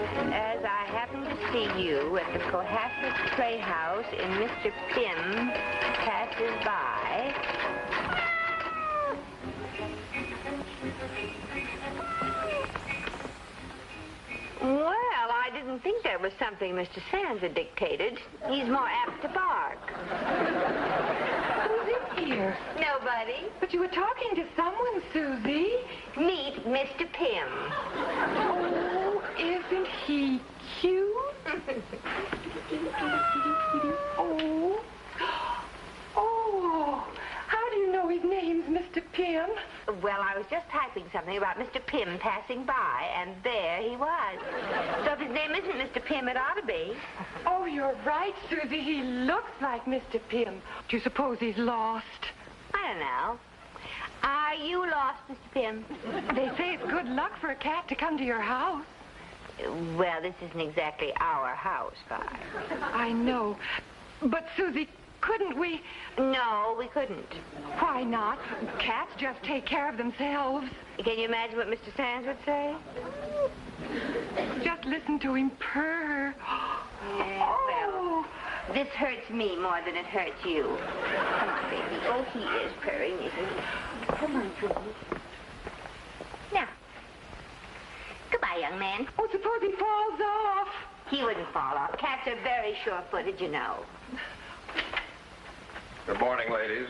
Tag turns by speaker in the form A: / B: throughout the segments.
A: As I happen to see you at the Cohasset Playhouse and Mr. Pym passes by... Well, I didn't think that was something Mr. Sands had dictated. He's more apt to bark.
B: Who's in here?
A: Nobody.
B: But you were talking to someone, Susie.
A: Meet Mr. Pym.
B: Oh, isn't he cute? Oh. Oh. How do you know his name's Mr. Pym?
A: Well, I was just typing something about Mr. Pym passing by, and there he was. So if his name isn't Mr. Pym, it ought to be.
B: Oh, you're right, Susie. He looks like Mr. Pym. Do you suppose he's lost?
A: I don't know. Are you lost, Mr. Pym?
B: They say it's good luck for a cat to come to your house.
A: Well, this isn't exactly our house, Vi.
B: I know. But, Susie, couldn't we...
A: No, we couldn't.
B: Why not? Cats just take care of themselves.
A: Can you imagine what Mr. Sands would say?
B: Just listen to him purr.
A: Yeah, well, this hurts me more than it hurts you. Come on, baby. Oh, he is purring, isn't he? Come on, Susie. Now. Goodbye, young man.
B: Oh, suppose he falls off.
A: He wouldn't fall off. Cats are very sure-footed, you know.
C: Good morning, ladies.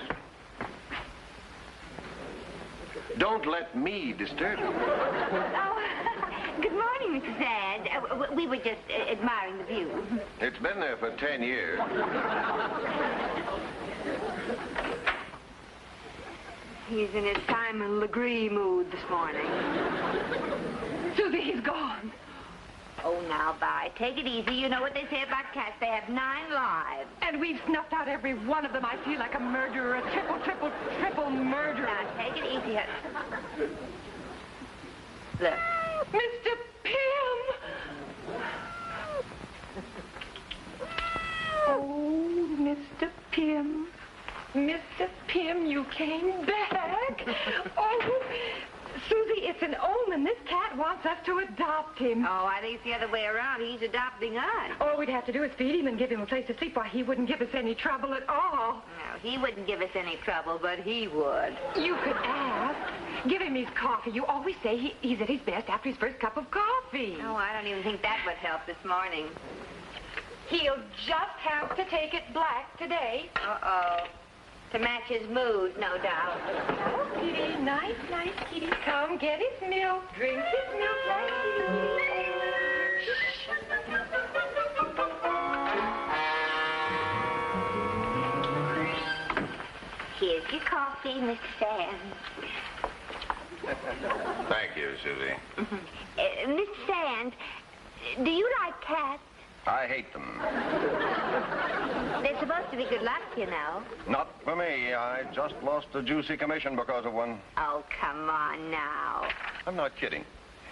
C: Don't let me disturb you.
A: Oh, good morning, Mrs. Sands. We were just admiring the view.
C: It's been there for 10 years.
A: He's in his Simon Legree mood this morning.
B: Susie, he's gone.
A: Oh, now, Vi, take it easy. You know what they say about cats. They have 9 lives.
B: And we've snuffed out every one of them. I feel like a murderer, a triple murderer.
A: Now, take it easy. Look.
B: Mr. Pym! Oh, Mr. Pym. Mr. Pym, you came back. Oh, Susie, it's an omen. This cat wants us to adopt him.
A: Oh, I think it's the other way around. He's adopting us.
B: All we'd have to do is feed him and give him a place to sleep. Why, he wouldn't give us any trouble at all.
A: No, he wouldn't give us any trouble, but he would.
B: You could ask. Give him his coffee. You always say he's at his best after his first cup of coffee.
A: Oh, I don't even think that would help this morning.
B: He'll just have to take it black today.
A: Uh-oh. To match his mood, no doubt.
B: Oh, kitty, nice kitty. Come, get his milk. Drink his milk right here.
A: Here's your coffee, Mr. Sands.
C: Thank you, Susie.
A: Mr. Sands, do you like cats?
C: I hate them.
A: They're supposed to be good luck, you know.
C: Not for me. I just lost a juicy commission because of one.
A: Oh, come on now.
C: I'm not kidding.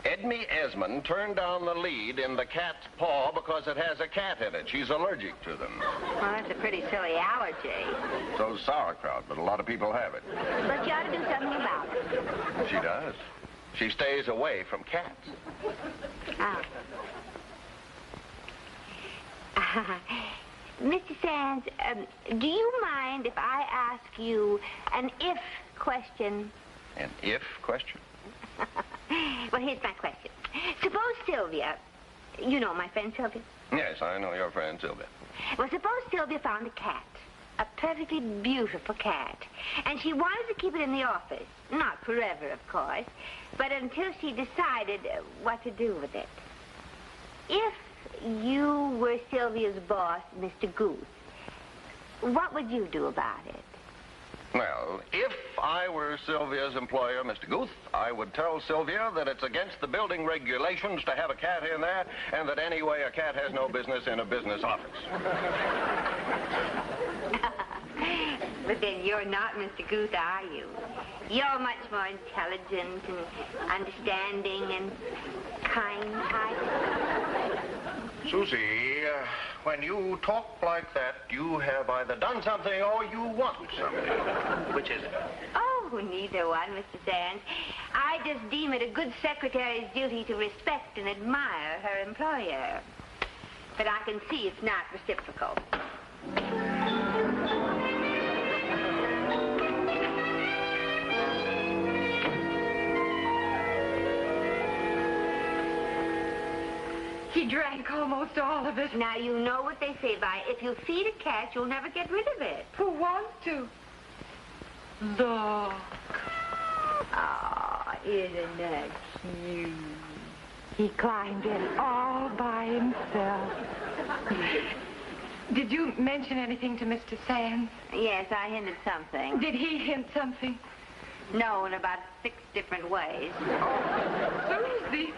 C: Edmie Esmond turned down the lead in The Cat's Paw because it has a cat in it. She's allergic to them.
A: Well, that's a pretty silly allergy.
C: So's sauerkraut, but a lot of people have it.
A: But you ought to do something about it.
C: She does. She stays away from cats.
A: Oh. Mr. Sands, do you mind if I ask you an if question?
C: An if question?
A: Well, here's my question. Suppose Sylvia, you know my friend Sylvia?
C: Yes, I know your friend Sylvia.
A: Well, suppose Sylvia found a cat, a perfectly beautiful cat, and she wanted to keep it in the office. Not forever, of course, but until she decided what to do with it. If you were Sylvia's boss, Mr. Goose, what would you do about it?
C: Well, if I were Sylvia's employer, Mr. Guth, I would tell Sylvia that it's against the building regulations to have a cat in there, and that anyway, a cat has no business in a business office.
A: But then you're not Mr. Guth, are you? You're much more intelligent and understanding and kind-hearted.
C: Susie, when you talk like that, you have either done something or you want something. Which is it?
A: Oh, Oh, neither one, Mr. Sands. I just deem it a good secretary's duty to respect and admire her employer. But I can see it's not reciprocal.
B: He drank almost all of it.
A: Now, you know what they say, Vi. If you feed a cat, you'll never get rid of it.
B: Who wants to? Look.
A: Oh, isn't that cute?
B: He climbed in all by himself. Did you mention anything to Mr. Sands?
A: Yes, I hinted something.
B: Did he hint something?
A: No, in about 6 different ways.
B: Oh, Susie.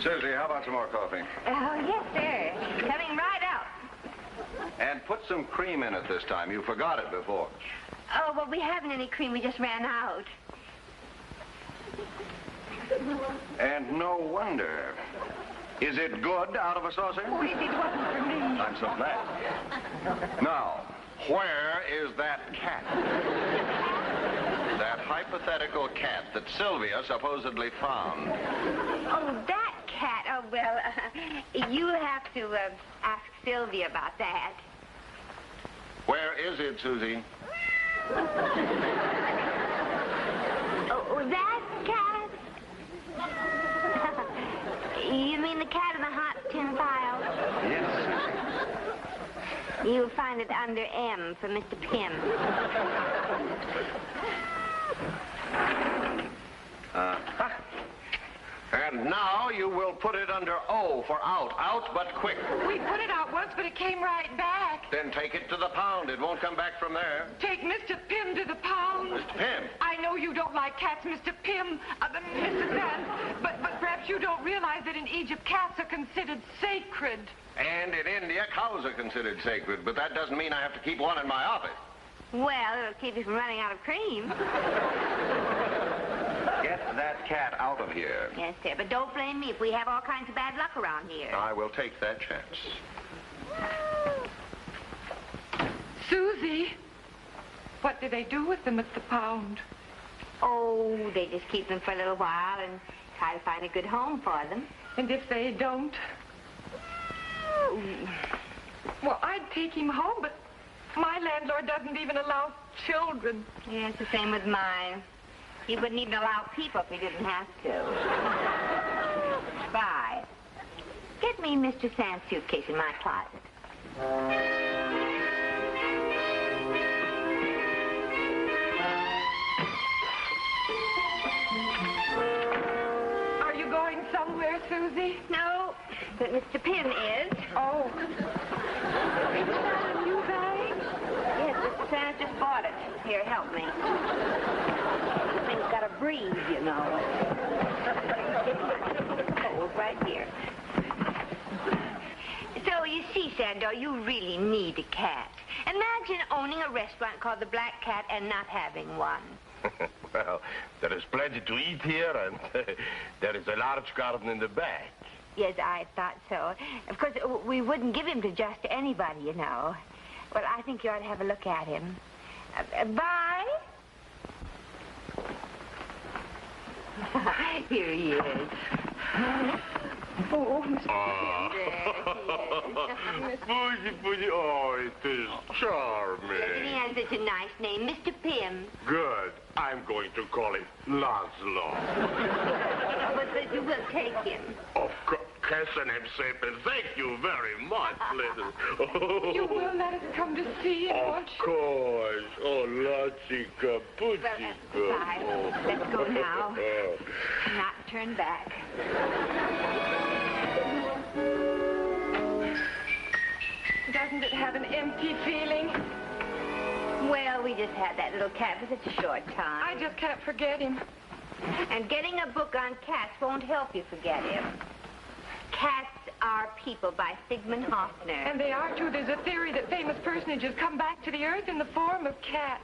C: Susie, how about some more coffee?
A: Oh, yes, sir. Coming right up.
C: And put some cream in it this time. You forgot it before.
A: Oh, well, we haven't any cream. We just ran out.
C: And no wonder. Is it good out of a saucer?
B: Oh, it wasn't for me.
C: I'm so glad. Now, where is that cat? That hypothetical cat that Sylvia supposedly found.
A: Oh, that cat. Oh, well, you have to ask Sylvia about that.
C: Where is it, Susie?
A: Oh, that cat? You mean the cat in the hot tin pile?
C: Yes, Susie.
A: You'll find it under M for Mr. Pym.
C: And now you will put it under O for out. Out, but quick.
B: We put it out once, but it came right back.
C: Then take it to the pound. It won't come back from there.
B: Take Mr. Pym to the pound.
C: Mr. Pym.
B: I know you don't like cats, Mr. Pym, Mr. Sands, but perhaps you don't realize that in Egypt, cats are considered sacred.
C: And in India, cows are considered sacred, but that doesn't mean I have to keep one in my office.
A: Well, it'll keep you from running out of cream.
C: Get that cat out of here.
A: Yes, sir, but don't blame me if we have all kinds of bad luck around here.
C: I will take that chance.
B: Susie, what do they do with them at the pound?
A: Oh, they just keep them for a little while and try to find a good home for them.
B: And if they don't? Well, I'd take him home, but my landlord doesn't even allow children.
A: Yeah, it's the same with mine. He wouldn't even allow people if he didn't have to. Bye. Get me Mr. Sands' suitcase in my closet.
B: Are you going somewhere, Susie?
A: No, but Mr. Pym is.
B: Oh. Is that a new bag?
A: Yes, Mr. Sands just bought it. Here, help me. This thing's got to breathe, you know. Oh, right here. So, you see, Sando, you really need a cat. Imagine owning a restaurant called the Black Cat and not having one.
D: Well, there is plenty to eat here, and there is a large garden in the back.
A: Yes, I thought so. Of course, we wouldn't give him to just anybody, you know. Well, I think you ought to have a look at him. Bye. Here he is.
B: Oh, Mr.
D: Oh, it is
A: And he
D: charming.
A: has such a nice name, Mr. Pym.
D: Good. I'm going to call him Laszlo.
A: But you will take him.
D: Of course. Kesenem Sepen, thank you very much, little.
B: You will let us come to see him,
D: Of
B: won't you?
D: course. Oh, Latsika,
A: Bye. Let's go now. Not turn back.
B: Doesn't it have an empty feeling?
A: Well, we just had that little cat for such a short time.
B: I just can't forget him.
A: And getting a book on cats won't help you forget him. Cats Are People by Sigmund Hoffner.
B: And they are, too. There's a theory that famous personages come back to the earth in the form of cats.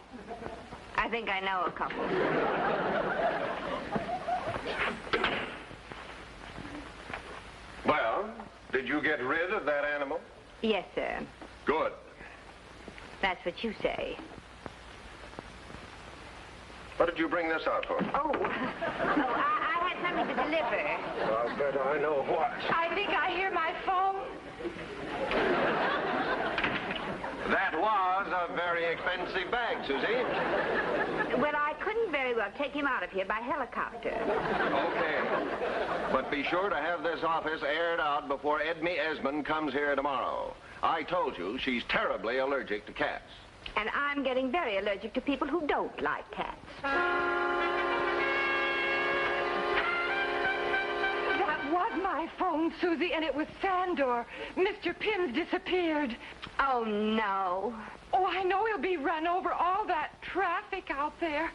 A: I think I know a couple.
C: Well, did you get rid of that animal?
A: Yes, sir.
C: Good.
A: That's what you say.
C: What did you bring this out for?
A: I had something to deliver.
C: I'll bet I know what.
B: I think I hear my phone.
C: That was a very expensive bag, Susie.
A: Well, I couldn't very well take him out of here by helicopter.
C: Okay. But be sure to have this office aired out before Edme Esmond comes here tomorrow. I told you she's terribly allergic to cats.
A: And I'm getting very allergic to people who don't like cats.
B: That was my phone, Susie, and it was Sandor. Mr. Pym's disappeared.
A: Oh, no.
B: Oh, I know he'll be run over. All that traffic out there.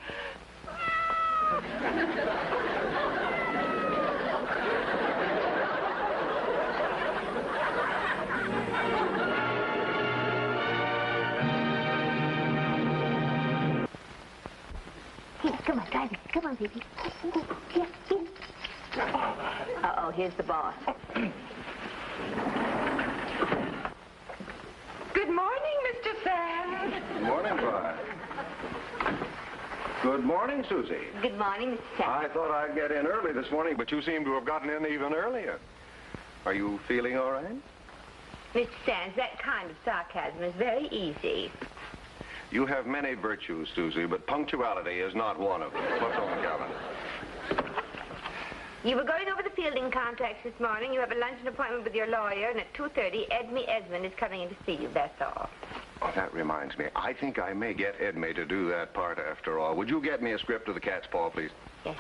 A: Here, come on, drive me. Come on, baby. Here, here. Uh-oh, here's the boss.
B: Good morning, Mr. Sands.
C: Good morning, Clyde. Good morning, Susie.
A: Good morning, Mr. Sands.
C: I thought I'd get in early this morning, but you seem to have gotten in even earlier. Are you feeling all right?
A: Mr. Sands, that kind of sarcasm is very easy.
C: You have many virtues, Susie, but punctuality is not one of them. What's on the calendar?
A: You were going over the fielding contracts this morning. You have a luncheon appointment with your lawyer, and at 2:30, Edme Esmond is coming in to see you. That's all.
C: Oh, that reminds me. I think I may get Edme to do that part after all. Would you get me a script of The Cat's Paw, please?
A: Yes.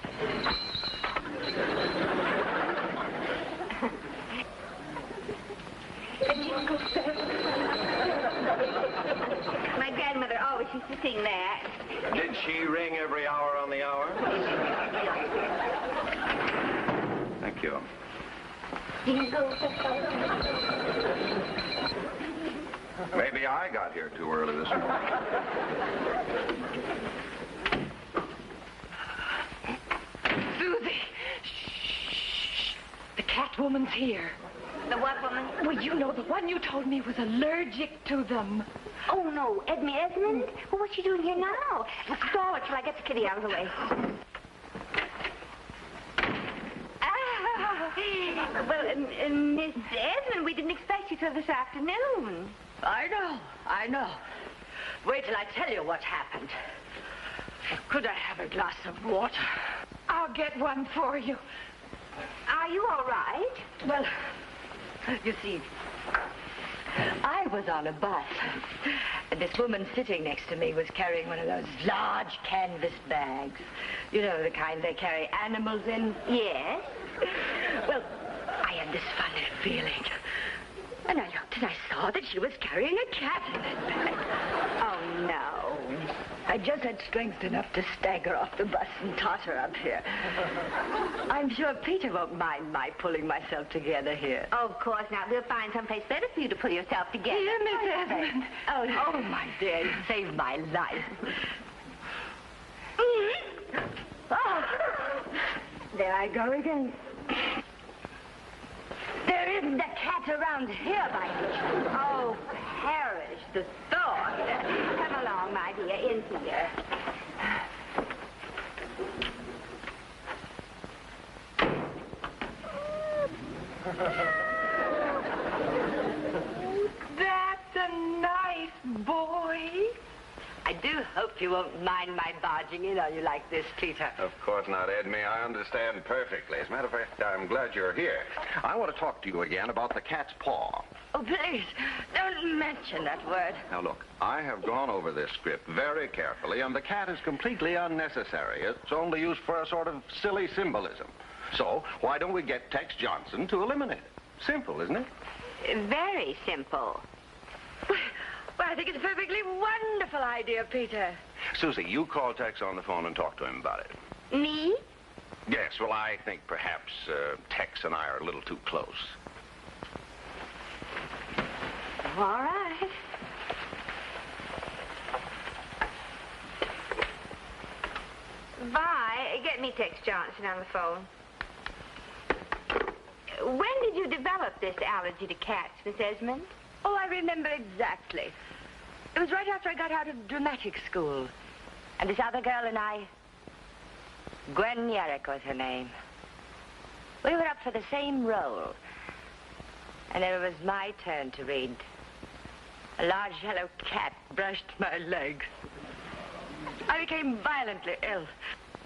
A: My grandmother always used to sing that.
C: Did she ring every hour on the hour? Thank you. Maybe I got here too early this morning.
B: Susie. Shh. The cat woman's here.
A: The what woman?
B: Well, you know, the one you told me was allergic to them.
A: Oh, no. Edme Esmond? Well, what's she doing here now? Stall it till I get the kitty out of the way. Well, Miss Esmond, we didn't expect you till this afternoon.
E: I know. Wait till I tell you what happened. Could I have a glass of water?
B: I'll get one for you.
A: Are you all right?
E: Well, you see, I was on a bus, and this woman sitting next to me was carrying one of those large canvas bags. You know, the kind they carry animals in?
A: Yes.
E: Well, I had this funny feeling. And I looked and I saw that she was carrying a cat in that bag.
A: Oh, no.
E: I just had strength enough to stagger off the bus and totter up here. I'm sure Peter won't mind my pulling myself together here.
A: Oh, of course not. We'll find someplace better for you to pull yourself together.
B: Here, Miss Esmond.
E: Oh, my dear, you saved my life. Oh, there I go again. There isn't a cat around here by any chance.
A: Oh, perish the thought. Come along, my dear, in here.
B: That's a nice boy.
E: I do hope you won't mind my barging in on you like this, Peter.
C: Of course not, Edme. I understand perfectly. As a matter of fact, I'm glad you're here. I want to talk to you again about The Cat's Paw.
E: Oh, please, don't mention that word.
C: Now, look, I have gone over this script very carefully, and the cat is completely unnecessary. It's only used for a sort of silly symbolism. So, why don't we get Tex Johnson to eliminate it? Simple, isn't it?
A: Very simple.
E: Well, I think it's a perfectly wonderful idea, Peter.
C: Susie, you call Tex on the phone and talk to him about it.
A: Me?
C: Yes, well, I think perhaps Tex and I are a little too close.
A: All right. Vi, get me Tex Johnson on the phone. When did you develop this allergy to cats, Miss Esmond?
E: Oh, I remember exactly. It was right after I got out of dramatic school. And this other girl and I, Gwen Yerrick was her name. We were up for the same role. And then it was my turn to read. A large yellow cat brushed my legs. I became violently ill.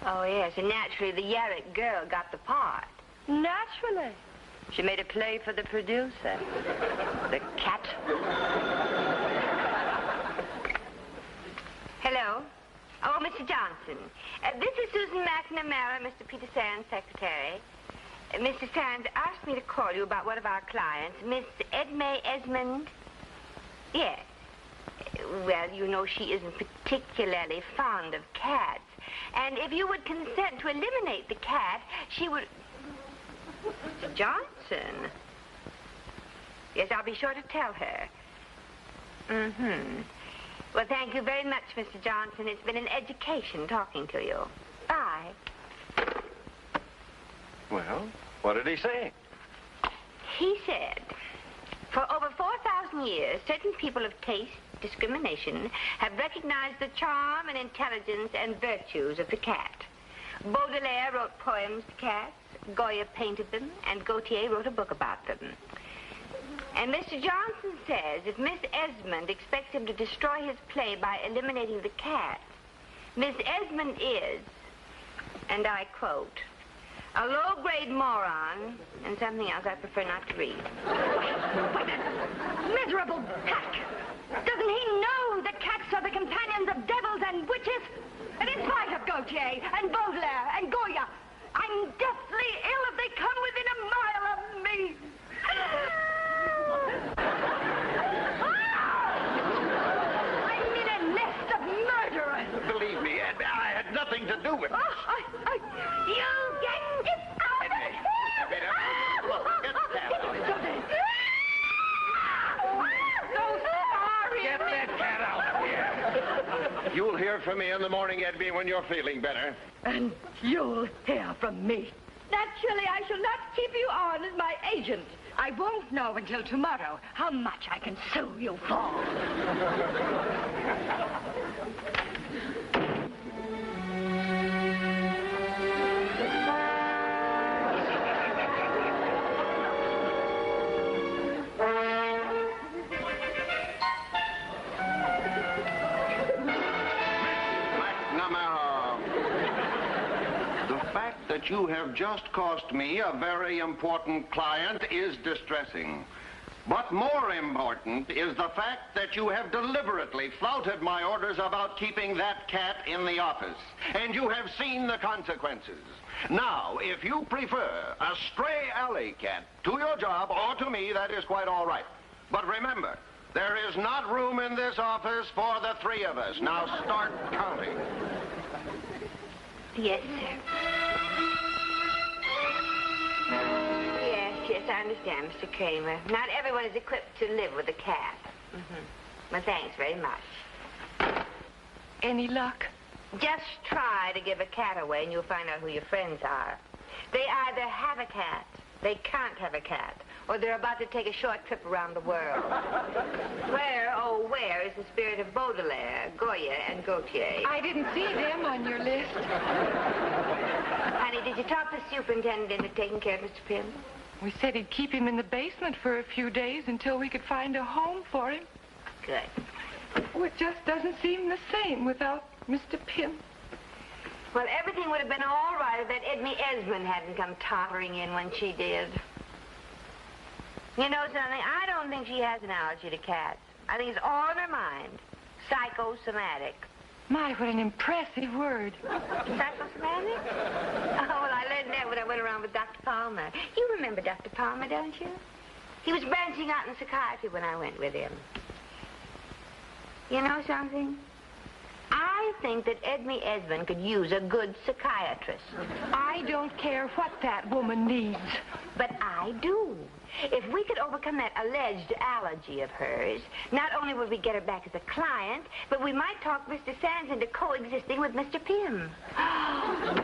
A: Oh, yes, and naturally the Yerrick girl got the part.
E: Naturally. She made a play for the producer. The cat.
A: Hello? Oh, Mr. Johnson. This is Susan McNamara, Mr. Peter Sands' secretary. Mr. Sands asked me to call you about one of our clients, Miss Edme Esmond. Yes. Well, you know she isn't particularly fond of cats. And if you would consent to eliminate the cat, she would... Mr. Johnson? Yes, I'll be sure to tell her. Mm-hmm. Well, thank you very much, Mr. Johnson. It's been an education talking to you. Bye.
C: Well, what did he say?
A: He said, for over 4,000 years, certain people of taste, discrimination, have recognized the charm and intelligence and virtues of the cat. Baudelaire wrote poems to cats, Goya painted them, and Gautier wrote a book about them. And Mr. Johnson says if Miss Esmond expects him to destroy his play by eliminating the cat, Miss Esmond is, and I quote, a low-grade moron, and something else I prefer not to read.
B: Miserable hack! Doesn't he know that cats are the companions of devils and witches? And in spite of Gautier and Baudelaire and Goya, I'm deathly ill if they come within a mile of me. I'm in a nest of murderers.
C: Believe me, Ed, I had nothing to do with it.
B: You get out of here!
C: Get the cat out.
B: So sorry.
C: Get that cat out of here. You'll hear from me in the morning, Edby, when you're feeling better.
B: And you'll hear from me. Naturally, I shall not keep you on as my agent. I won't know until tomorrow how much I can sue you for.
C: That you have just cost me a very important client is distressing. But more important is the fact that you have deliberately flouted my orders about keeping that cat in the office. And you have seen the consequences. Now, if you prefer a stray alley cat to your job or to me, that is quite all right. But remember, there is not room in this office for the three of us. Now start counting.
A: Yes, sir. Yes, I understand, Mr. Kramer. Not everyone is equipped to live with a cat. Mm-hmm. Well, thanks very much.
B: Any luck?
A: Just try to give a cat away and you'll find out who your friends are. They either have a cat, they can't have a cat, or they're about to take a short trip around the world. Where, oh, where is the spirit of Baudelaire, Goya, and Gautier?
B: I didn't see them on your list.
A: Honey, did you talk to the superintendent into taking care of Mr. Pym?
B: We said he'd keep him in the basement for a few days until we could find a home for him.
A: Good.
B: Oh, it just doesn't seem the same without Mr. Pym.
A: Well, everything would have been all right if that Edme Esmond hadn't come tottering in when she did. You know something? I don't think she has an allergy to cats. I think it's all in her mind. Psychosomatic.
B: My, what an impressive word.
A: Psychosomatic? Oh, well, I learned that when I went around with Dr. Palmer. You remember Dr. Palmer, don't you? He was branching out in psychiatry when I went with him. You know something? I think that Edme Esmond could use a good psychiatrist.
B: I don't care what that woman needs.
A: But I do. If we could overcome that alleged allergy of hers, not only would we get her back as a client, but we might talk Mr. Sands into coexisting with Mr. Pym.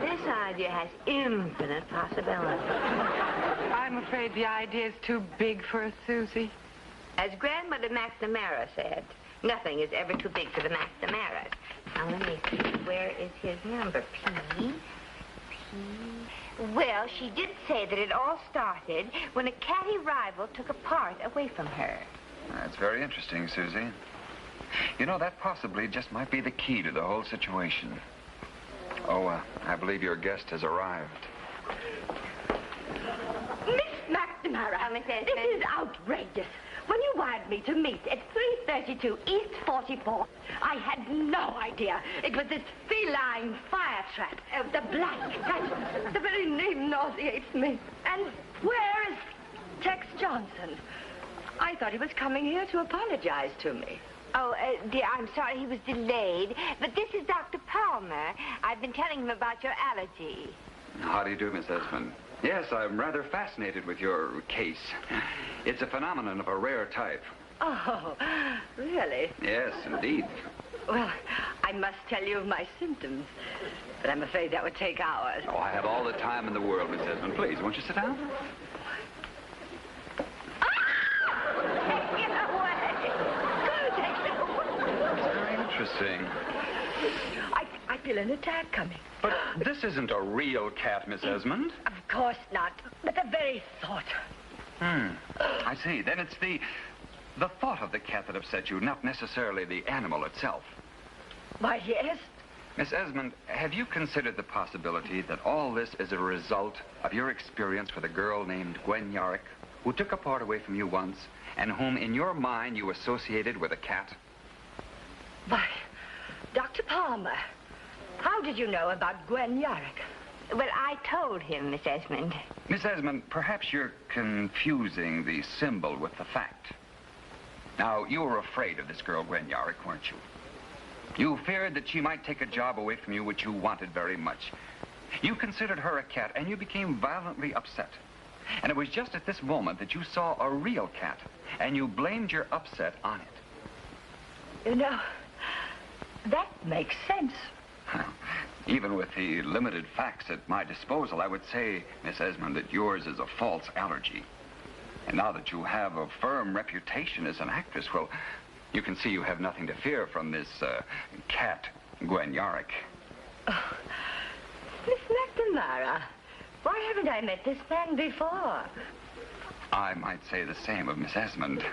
A: This idea has infinite possibilities.
B: I'm afraid the idea is too big for a Susie.
A: As Grandmother McNamara said, nothing is ever too big for the McNamaras. Now, let me see. Where is his number? Well, she did say that it all started when a catty rival took a part away from her.
F: That's very interesting, Susie. You know, that possibly just might be the key to the whole situation. Oh, I believe your guest has arrived.
B: Miss McNamara,
A: Miss Esmond.
B: this is outrageous. When you wired me to meet at 332 East 44th, I had no idea it was this feline fire trap. The black cat. The very name nauseates me. And where is Tex Johnson? I thought he was coming here to apologize to me.
A: Oh, dear, I'm sorry he was delayed, but this is Dr. Palmer. I've been telling him about your allergy.
F: How do you do, Miss Esmond? Yes, I'm rather fascinated with your case. It's a phenomenon of a rare type.
B: Oh, really?
F: Yes, indeed.
B: Well, I must tell you of my symptoms, but I'm afraid that would take hours.
F: Oh, I have all the time in the world, Miss Esmond. Please, won't you sit down? Very interesting.
B: I feel an attack coming.
F: But this isn't a real cat, Miss Esmond.
B: Of course not, but the very thought.
F: I see. Then it's the thought of the cat that upset you, not necessarily the animal itself.
B: Why, yes.
F: Miss Esmond, have you considered the possibility that all this is a result of your experience with a girl named Gwen Yarrick, who took a part away from you once, and whom in your mind you associated with a cat?
B: Why, Dr. Palmer, how did you know about Gwen Yarrick?
A: Well, I told him, Miss Esmond.
F: Miss Esmond, perhaps you're confusing the symbol with the fact. Now, you were afraid of this girl, Gwen Yarrick, weren't you? You feared that she might take a job away from you which you wanted very much. You considered her a cat, and you became violently upset. And it was just at this moment that you saw a real cat, and you blamed your upset on it.
B: You know, that makes sense.
F: Even with the limited facts at my disposal, I would say, Miss Esmond, that yours is a false allergy. And now that you have a firm reputation as an actress, well, you can see you have nothing to fear from this cat, Gwen Yarrick.
B: Oh, Miss McNamara, why haven't I met this man before?
F: I might say the same of Miss Esmond.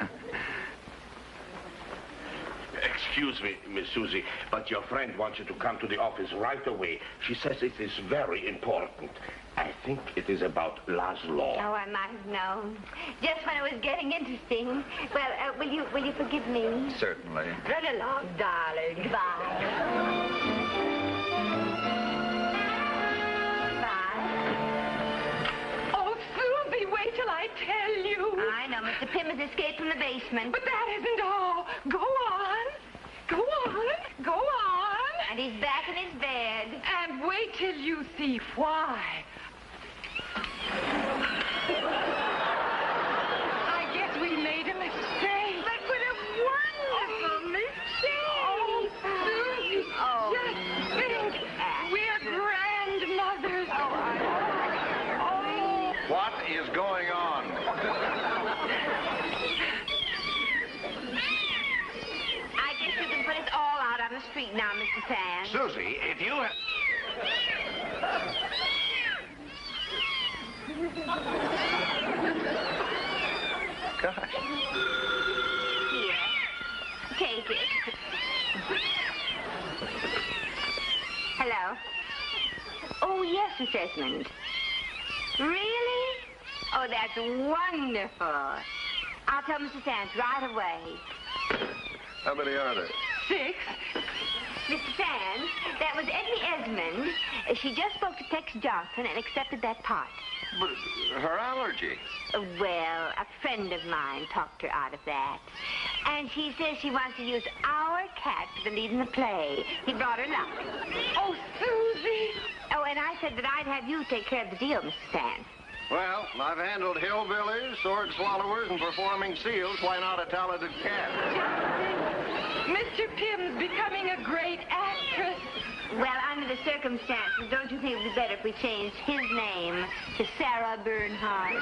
D: Excuse me, Miss Susie, but your friend wants you to come to the office right away. She says it is very important. I think it is about Laszlo.
A: Oh, I might have known. Just when it was getting interesting. Well, will you forgive me?
F: Certainly.
B: Run along, darling.
A: Bye.
B: Oh, Susie, wait till I tell you.
A: I know. Mr. Pym has escaped from the basement.
B: But that isn't all. Go on. Go on. Go on.
A: And he's back in his bed.
B: And wait till you see why. I guess we made a mistake. But what a wonderful mistake. Oh, Susie, just think. We're grandmothers. Oh.
C: What is going on?
A: I guess you can put us all out on the street now, Mr. Sands.
C: Susie, if you have... Gosh.
A: Here. Take it. Hello? Oh, yes, Miss Esmond. Really? Oh, that's wonderful. I'll tell Mr. Sands right away.
C: How many are there?
B: 6.
A: Mr. Sands, that was Edna Esmond. She just spoke to Tex Johnson and accepted that part.
C: But her allergy.
A: Well, a friend of mine talked her out of that. And she says she wants to use our cat for the lead in the play. He brought her luck.
B: Oh, Susie.
A: Oh, and I said that I'd have you take care of the deal, Mr. Sands.
C: Well, I've handled hillbillies, sword swallowers, and performing seals. Why not a talented cat?
B: Mr. Pym's becoming a great actress.
A: Well, under the circumstances, don't you think it would be better if we changed his name to Sarah Bernhardt?